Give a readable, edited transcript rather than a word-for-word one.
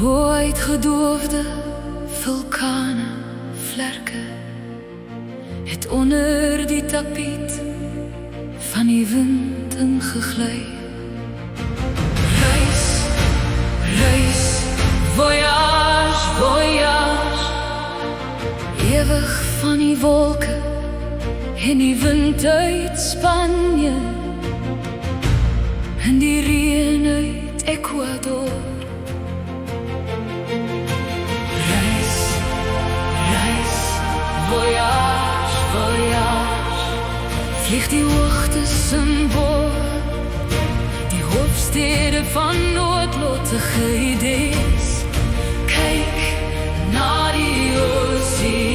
O uitgedoofde vulkane vlerke het onder die tapiet van die wind ingegly. Reis, reis, voyage, voyage, ewig van die wolke en die wind uit Spanje en die reën uit Ecuador. Reis, reis, voyage, voyage, vlieg die hoogtes in boord, die hoofdstede van noodlottige idees. Kyk na die osie.